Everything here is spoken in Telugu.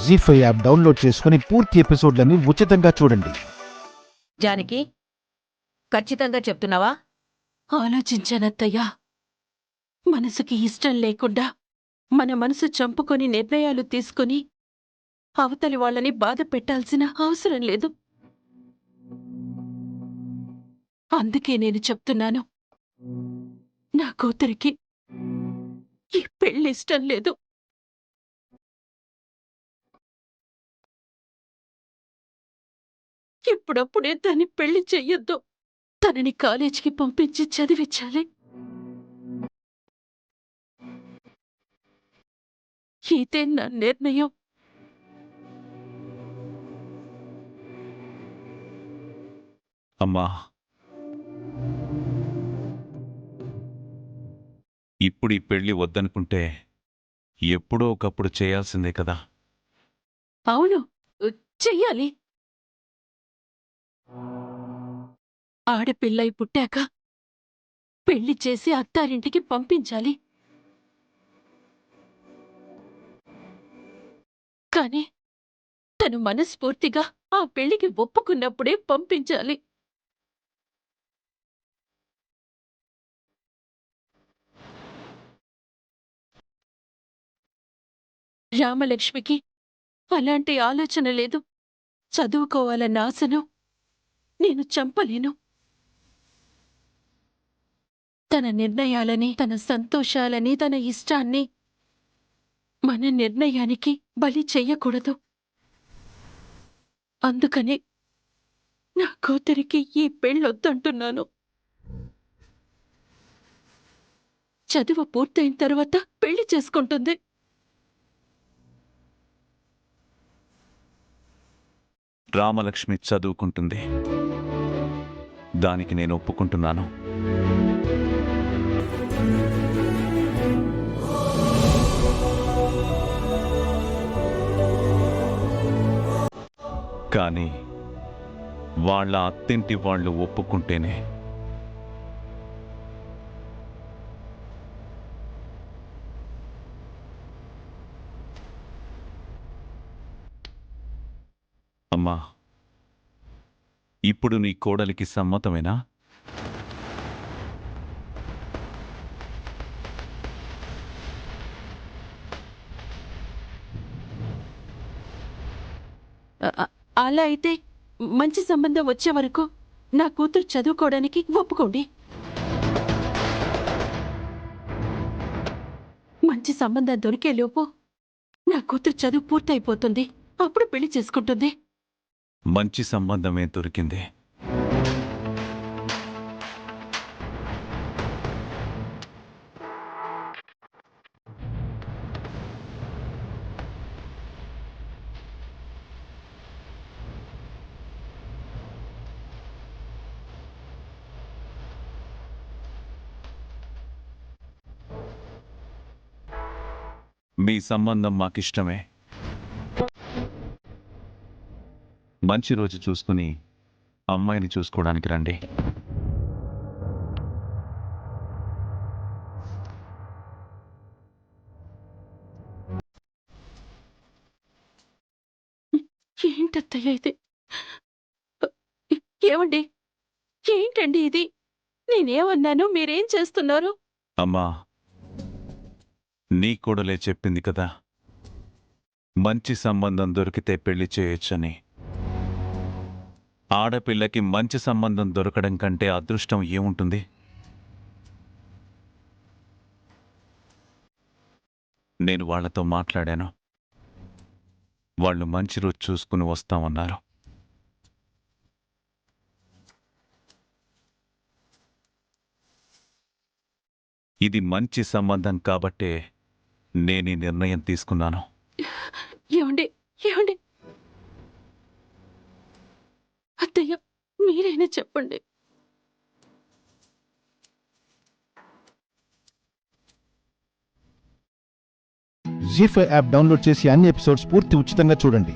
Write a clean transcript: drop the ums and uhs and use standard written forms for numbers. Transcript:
జీ5 యాప్ డౌన్లోడ్ చేసుకుని పూర్తి ఎపిసోడ్లని ఉచితంగా చూడండి. జానకి, ఖచ్చితంగా చెప్తున్నావా? ఆలోచించానత్తయ్యా. మనసుకి ఇష్టం లేకుండా మన మనసు చంపుకొని నిర్ణయాలు తీసుకుని అవతలి వాళ్ళని బాధ పెట్టాల్సిన అవసరం లేదు. అందుకే నేను చెప్తున్నాను, నా కూతురికి ఈ పెళ్ళిష్టం లేదు. ఇప్పుడప్పుడే దాన్ని పెళ్లి చెయ్యొద్దు. తనని కాలేజీకి పంపించి చదివించాలి. ఇదే నా నిర్ణయం. అమ్మా, ఇప్పుడు ఈ పెళ్లి వద్దనుకుంటే ఎప్పుడో ఒకప్పుడు చేయాల్సిందే కదా. అవును, చెయ్యాలి. ఆడపిల్లై పుట్టాక పెళ్లి చేసి అత్తారింటికి పంపించాలి. కాని తను మనస్ఫూర్తిగా ఆ పెళ్లికి ఒప్పుకున్నప్పుడే పంపించాలి. రామలక్ష్మికి అలాంటి ఆలోచన లేదు. చదువుకోవాలన్న ఆశను నేను చంపలేను. తన నిర్ణయాలని, తన సంతోషాలని, తన ఇష్టాన్ని మన నిర్ణయానికి బలి చెయ్యకూడదు. అందుకనే నా కూతురికి ఈ పెళ్ళొద్దంటున్నాను. చదువు పూర్తయిన తర్వాత పెళ్లి చేసుకుంటుంది. రామలక్ష్మి చదువుకుంటుంది, దానికి నేను ఒప్పుకుంటున్నాను. కానీ వాళ్ళ అత్తింటి వాళ్ళు ఒప్పుకుంటేనే. అమ్మా, ఇప్పుడు నీ కోడలికి సమ్మతమేనా? అలా అయితే మంచి సంబంధం వచ్చే వరకు నా కూతురు చదువుకోవడానికి ఒప్పుకోండి. మంచి సంబంధం దొరికేలోపు నా కూతురు చదువు పూర్తయిపోతుంది. అప్పుడు పెళ్లి చేసుకుంటుంది. మంచి సంబంధమే దొరికింది. మీ సంబంధం మాకిష్టమే. మంచి రోజు చూసుకుని అమ్మాయిని చూసుకోవడానికి రండి. ఏంటత్తయ్య ఇది? ఏమండి, ఏంటండి ఇది? నేనేమన్నాను? మీరేం చేస్తున్నారు? అమ్మా, నీ కోడలే చెప్పింది కదా, మంచి సంబంధం దొరికితే పెళ్లి చేయొచ్చని. ఆడపిల్లకి మంచి సంబంధం దొరకడం కంటే అదృష్టం ఏముంటుంది? నేను వాళ్లతో మాట్లాడాను. వాళ్ళు మంచి రోజు చూసుకుని వస్తామన్నారు. ఇది మంచి సంబంధం కాబట్టే నేనీ నిర్ణయం తీసుకున్నాను. ఏమండి, ఏమండి? అత్తయ్య, మీరైనా చెప్పండి. జీ5 యాప్ డౌన్లోడ్ చేసి అన్ని ఎపిసోడ్స్ పూర్తి ఉచితంగా చూడండి.